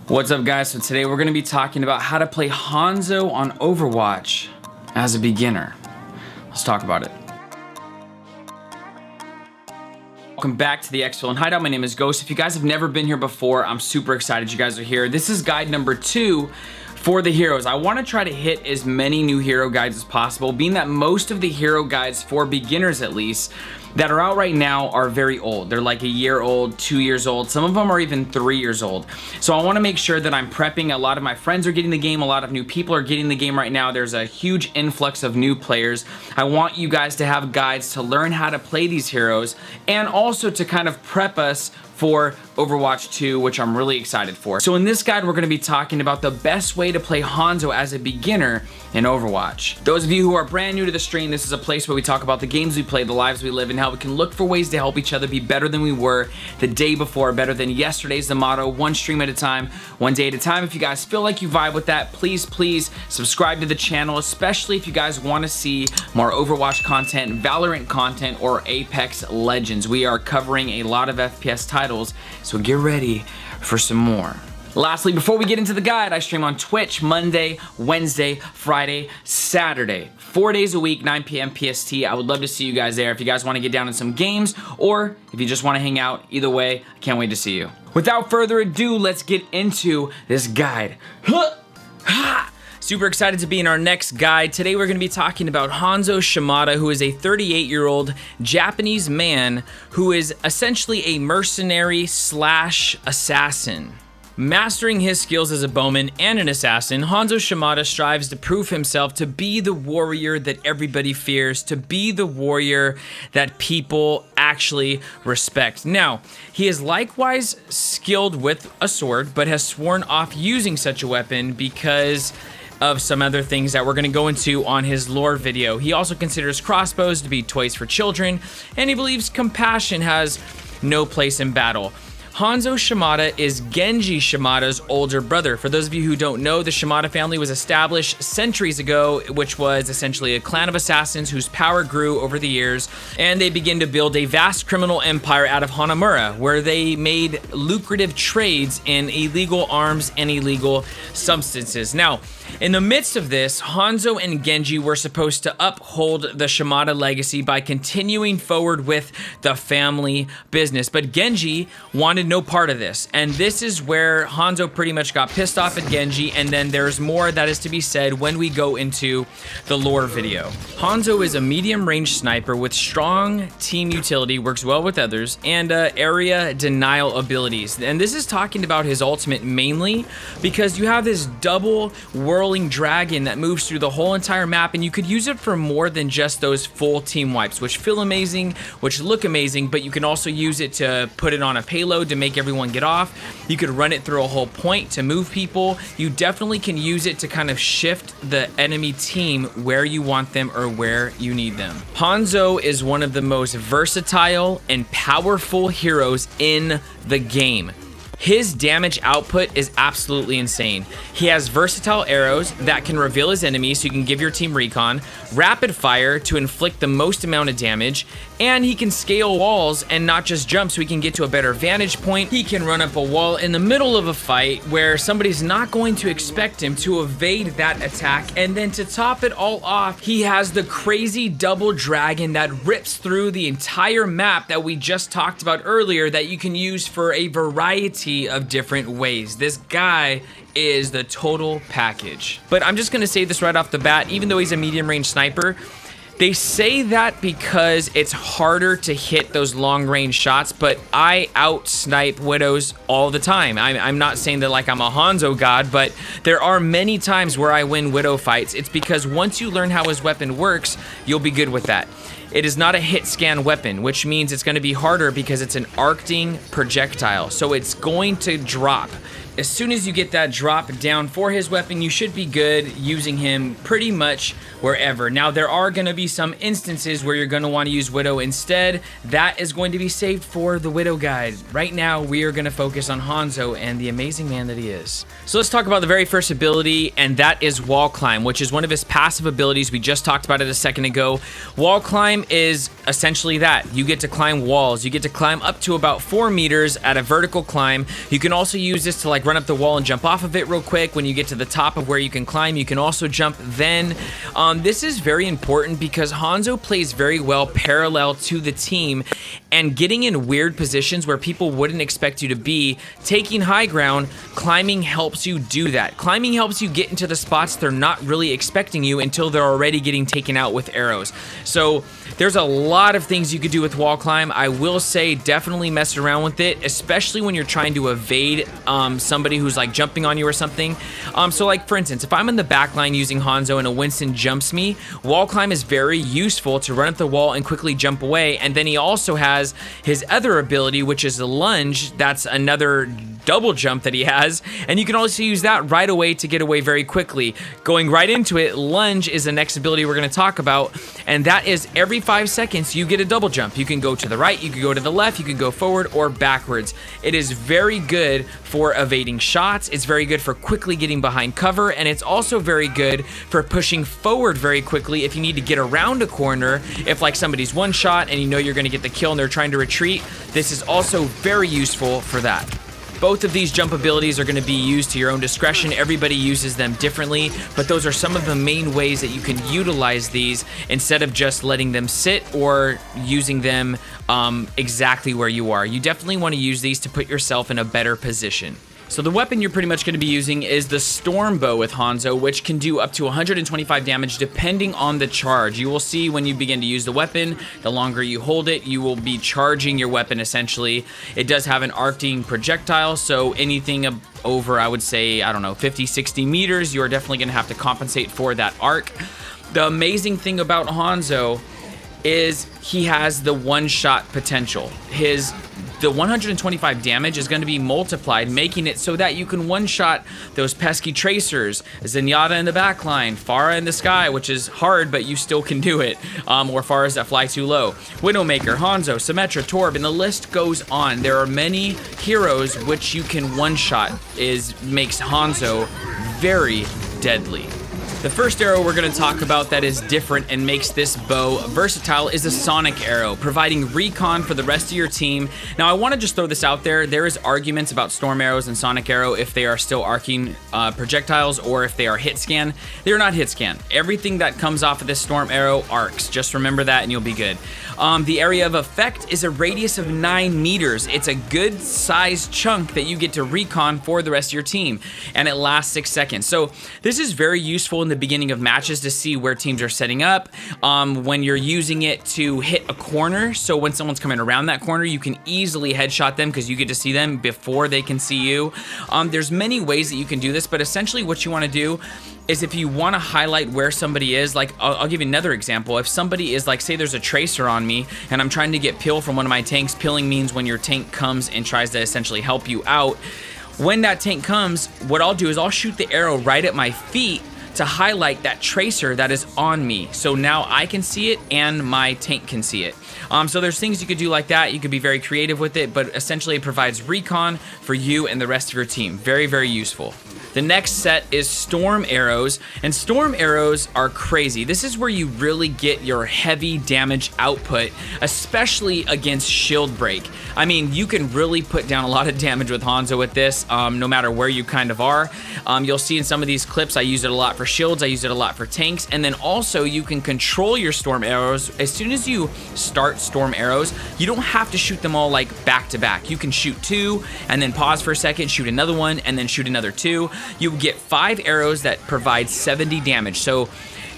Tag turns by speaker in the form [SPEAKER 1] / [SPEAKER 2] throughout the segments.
[SPEAKER 1] What's up, guys? So today we're going to be talking about how to play Hanzo on Overwatch as a beginner. Let's talk about it. Welcome back to the Exfil and Hideout. My name is Ghost. If you guys have never been here before, I'm super excited you guys are here. This is guide number 2 for the heroes. I want to try to hit as many new hero guides as possible, being that most of the hero guides, for beginners at least, that are out right now are very old. They're like a year old, 2 years old. Some of them are even 3 years old. So I want to make sure that I'm prepping. A lot of my friends are getting the game. A lot of new people are getting the game right now. There's a huge influx of new players. I want you guys to have guides to learn how to play these heroes and also to kind of prep us for Overwatch 2, which I'm really excited for. So in this guide, we're going to be talking about the best way to play Hanzo as a beginner in Overwatch. Those of you who are brand new to the stream, this is a place where we talk about the games we play, the lives we live, and how we can look for ways to help each other be better than we were the day before, better than yesterday's the motto, one stream at a time, one day at a time. If you guys feel like you vibe with that, please subscribe to the channel, especially if you guys want to see more Overwatch content, Valorant content, or Apex Legends. We are covering a lot of FPS titles, so get ready for some more. Lastly, before we get into the guide, I stream on Twitch Monday, Wednesday, Friday, Saturday. 4 days a week, 9 p.m. PST. I would love to see you guys there if you guys want to get down in some games, or if you just want to hang out. Either way, I can't wait to see you. Without further ado, let's get into this guide. Super excited to be in our next guide. Today we're going to be talking about Hanzo Shimada, who is a 38-year-old Japanese man who is essentially a mercenary slash assassin. Mastering his skills as a bowman and an assassin, Hanzo Shimada strives to prove himself to be the warrior that everybody fears, to be the warrior that people actually respect. Now, he is likewise skilled with a sword, but has sworn off using such a weapon because of some other things that we're going to go into on his lore video. He also considers crossbows to be toys for children, and he believes compassion has no place in battle. Hanzo Shimada is Genji Shimada's older brother. For those of you who don't know, the Shimada family was established centuries ago, which was essentially a clan of assassins whose power grew over the years, and they began to build a vast criminal empire out of Hanamura, where they made lucrative trades in illegal arms and illegal substances. Now, in the midst of this, Hanzo and Genji were supposed to uphold the Shimada legacy by continuing forward with the family business, but Genji wanted no part of this, and this is where Hanzo pretty much got pissed off at Genji, and then there's more that is to be said when we go into the lore video. Hanzo is a medium-range sniper with strong team utility, works well with others, and area denial abilities, and this is talking about his ultimate mainly because you have this double whirling dragon that moves through the whole entire map, and you could use it for more than just those full team wipes, which feel amazing, which look amazing, but you can also use it to put it on a payload to make everyone get off. You could run it through a whole point to move people. You definitely can use it to kind of shift the enemy team where you want them or where you need them. Hanzo is one of the most versatile and powerful heroes in the game. His damage output is absolutely insane. He has versatile arrows that can reveal his enemies so you can give your team recon, rapid fire to inflict the most amount of damage, and he can scale walls and not just jump so he can get to a better vantage point. He can run up a wall in the middle of a fight where somebody's not going to expect him to evade that attack, and then to top it all off, he has the crazy double dragon that rips through the entire map that we just talked about earlier that you can use for a variety of different ways. This guy is the total package. But I'm just gonna say this right off the bat, even though he's a medium range sniper, they say that because it's harder to hit those long range shots, but I out snipe Widows all the time. I'm not saying that like I'm a Hanzo god, but there are many times where I win Widow fights. It's because once you learn how his weapon works, you'll be good with that. It is not a hit scan weapon, which means it's going to be harder because it's an arcing projectile, so it's going to drop. As soon as you get that drop down for his weapon, you should be good using him pretty much wherever. Now, there are going to be some instances where you're going to want to use Widow instead. That is going to be saved for the Widow guide. Right now, we are going to focus on Hanzo and the amazing man that he is. So let's talk about the very first ability, and that is Wall Climb, which is one of his passive abilities. We just talked about it a second ago. Wall Climb is essentially that. You get to climb walls. You get to climb up to about 4 meters at a vertical climb. You can also use this to like run up the wall and jump off of it real quick. When you get to the top of where you can climb, you can also jump then. This is very important because Hanzo plays very well parallel to the team, and getting in weird positions where people wouldn't expect you to be, taking high ground, climbing helps you do that. Climbing helps you get into the spots they're not really expecting you until they're already getting taken out with arrows. So there's a lot of things you could do with wall climb. I will say definitely mess around with it, especially when you're trying to evade somebody who's like jumping on you or something. So like for instance, if I'm in the back line using Hanzo and a Winston jumps me, wall climb is very useful to run up the wall and quickly jump away. And then he also has his other ability, which is the lunge. That's another double jump that he has, and you can also use that right away to get away very quickly. Going right into it, lunge is the next ability we're going to talk about, and that is every 5 seconds you get a double jump. You can go to the right, you can go to the left, you can go forward or backwards. It is very good for evading shots, it's very good for quickly getting behind cover, and it's also very good for pushing forward very quickly if you need to get around a corner. If like somebody's one shot and you know you're going to get the kill and they're trying to retreat, this is also very useful for that. Both of these jump abilities are going to be used to your own discretion. Everybody uses them differently, but those are some of the main ways that you can utilize these instead of just letting them sit or using them exactly where you are. You definitely want to use these to put yourself in a better position. So the weapon you're pretty much going to be using is the Storm Bow with Hanzo, which can do up to 125 damage depending on the charge. You will see when you begin to use the weapon, the longer you hold it, you will be charging your weapon essentially. It does have an arcing projectile, so anything over, I would say, I don't know, 50, 60 meters, you're definitely going to have to compensate for that arc. The amazing thing about Hanzo is he has the one-shot potential. The 125 damage is going to be multiplied, making it so that you can one-shot those pesky tracers, Zenyatta in the backline, Pharah in the sky, which is hard, but you still can do it, or Pharahs that fly too low, Widowmaker, Hanzo, Symmetra, Torb, and the list goes on. There are many heroes which you can one-shot, makes Hanzo very deadly. The first arrow we're going to talk about that is different and makes this bow versatile is the Sonic Arrow, providing recon for the rest of your team. Now, I want to just throw this out there. There is arguments about Storm Arrows and Sonic Arrow if they are still arcing projectiles or if they are hit scan. They're not hit scan. Everything that comes off of this Storm Arrow arcs. Just remember that and you'll be good. The area of effect is a radius of 9 meters. It's a good sized chunk that you get to recon for the rest of your team, and it lasts 6 seconds. So this is very useful in the beginning of matches to see where teams are setting up, when you're using it to hit a corner. So when someone's coming around that corner, you can easily headshot them because you get to see them before they can see you. There's many ways that you can do this, but essentially what you want to do is if you want to highlight where somebody is, like I'll give you another example. If somebody is like, say there's a tracer on me and I'm trying to get pill from one of my tanks. Pilling means when your tank comes and tries to essentially help you out. When that tank comes, what I'll do is I'll shoot the arrow right at my feet to highlight that tracer that is on me. So now I can see it and my tank can see it. So there's things you could do like that. You could be very creative with it, but essentially it provides recon for you and the rest of your team. Very, very useful. The next set is Storm Arrows, and Storm Arrows are crazy. This is where you really get your heavy damage output, especially against shield break. I mean, you can really put down a lot of damage with Hanzo with this, no matter where you kind of are. You'll see in some of these clips, I use it a lot for shields, I use it a lot for tanks, and then also you can control your Storm Arrows. As soon as you start Storm Arrows, you don't have to shoot them all like back to back. You can shoot 2 and then pause for a second, shoot another one, and then shoot another 2. You get 5 arrows that provide 70 damage. So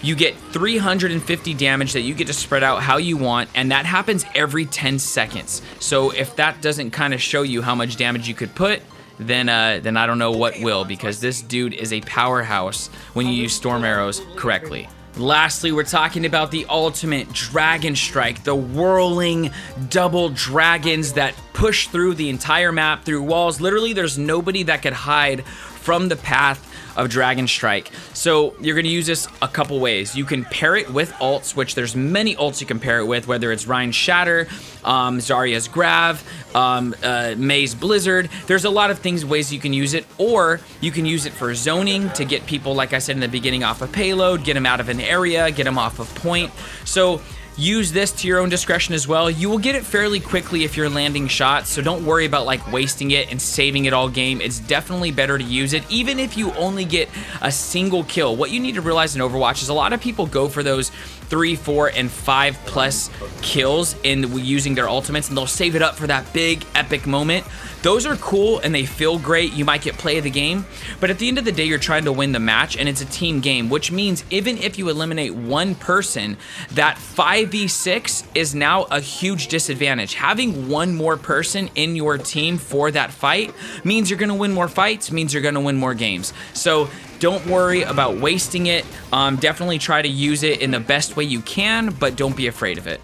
[SPEAKER 1] you get 350 damage that you get to spread out how you want, and that happens every 10 seconds. So if that doesn't kind of show you how much damage you could put, then I don't know what will, because this dude is a powerhouse when you use Storm Arrows correctly. Lastly, we're talking about the ultimate Dragon Strike, the whirling double dragons that push through the entire map, through walls. Literally, there's nobody that could hide from the path of Dragon Strike. So you're going to use this a couple ways. You can pair it with ults, which there's many ults you can pair it with, whether it's Ryan's Shatter, Zarya's Grav, May's Blizzard. There's a lot of ways you can use it, or you can use it for zoning to get people, like I said in the beginning, off a payload, get them out of an area, get them off of point. So use this to your own discretion as well. You will get it fairly quickly if you're landing shots, so don't worry about like wasting it and saving it all game. It's definitely better to use it, even if you only get a single kill. What you need to realize in Overwatch is a lot of people go for those 3, 4, and 5 plus kills in using their ultimates, and they'll save it up for that big epic moment. Those are cool and they feel great. You might get play of the game, but at the end of the day, you're trying to win the match, and it's a team game, which means even if you eliminate one person, that 5v6 is now a huge disadvantage. Having one more person in your team for that fight means you're going to win more fights, means you're going to win more games. So don't worry about wasting it. Definitely try to use it in the best way you can, but don't be afraid of it.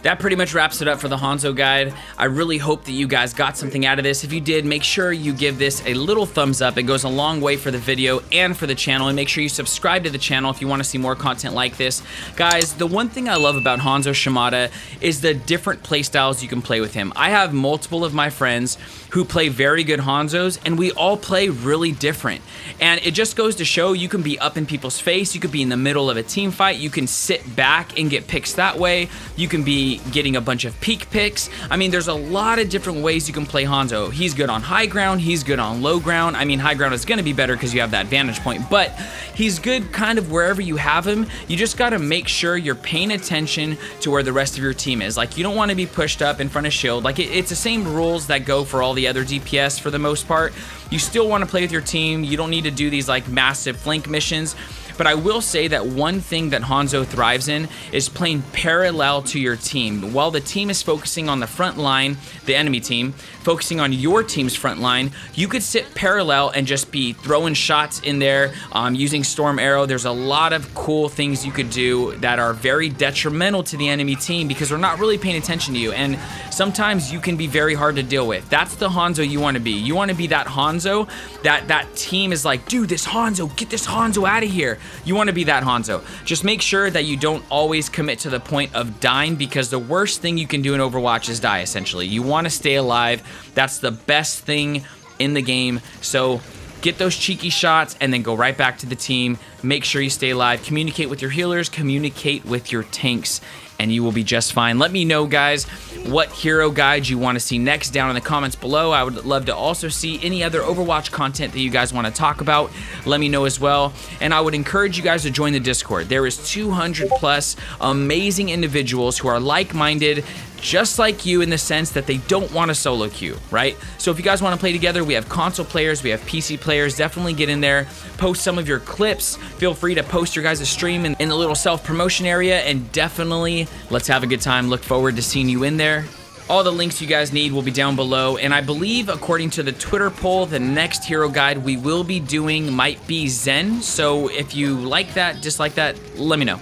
[SPEAKER 1] That pretty much wraps it up for the Hanzo guide. I really hope that you guys got something out of this. If you did, make sure you give this a little thumbs up. It goes a long way for the video and for the channel. And make sure you subscribe to the channel if you want to see more content like this. Guys, the one thing I love about Hanzo Shimada is the different playstyles you can play with him. I have multiple of my friends who play very good Hanzos, and we all play really different. And it just goes to show you can be up in people's face, you could be in the middle of a team fight, you can sit back and get picks that way, you can be getting a bunch of peek picks. I mean, there's a lot of different ways you can play Hanzo. He's good on high ground, he's good on low ground. I mean, high ground is gonna be better because you have that vantage point, but he's good kind of wherever you have him. You just gotta make sure you're paying attention to where the rest of your team is. Like, you don't wanna be pushed up in front of shield. Like, it's the same rules that go for all the other DPS for the most part. You still want to play with your team. You don't need to do these like massive flank missions. But I will say that one thing that Hanzo thrives in is playing parallel to your team. While the team is focusing on the front line, the enemy team, focusing on your team's front line, you could sit parallel and just be throwing shots in there, using Storm Arrow. There's a lot of cool things you could do that are very detrimental to the enemy team because they're not really paying attention to you. And sometimes you can be very hard to deal with. That's the Hanzo you want to be. You want to be that Hanzo that team is like, dude, this Hanzo, get this Hanzo out of here. You want to be that Hanzo. Just make sure that you don't always commit to the point of dying, because the worst thing you can do in Overwatch is die, essentially. You want to stay alive. That's the best thing in the game. So get those cheeky shots and then go right back to the team. Make sure you stay alive. Communicate with your healers. Communicate with your tanks, and you will be just fine. Let me know, guys, what hero guides you want to see next down in the comments below. I would love to also see any other Overwatch content that you guys want to talk about. Let me know as well. And I would encourage you guys to join the Discord. There is 200 plus amazing individuals who are like-minded, just like you, in the sense that they don't want a solo queue, right? So if you guys want to play together, we have console players, we have PC players. Definitely get in there, post some of your clips. Feel free to post your guys' stream in the little self-promotion area, and definitely let's have a good time. Look forward to seeing you in there. All the links you guys need will be down below, and I believe, according to the Twitter poll, the next hero guide we will be doing might be Zen. So if you like that, dislike that, let me know.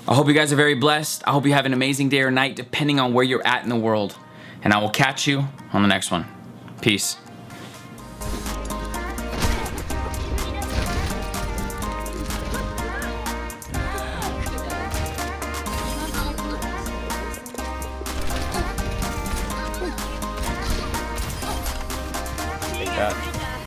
[SPEAKER 1] I hope you guys are very blessed. I hope you have an amazing day or night, depending on where you're at in the world. And I will catch you on the next one. Peace. Take that.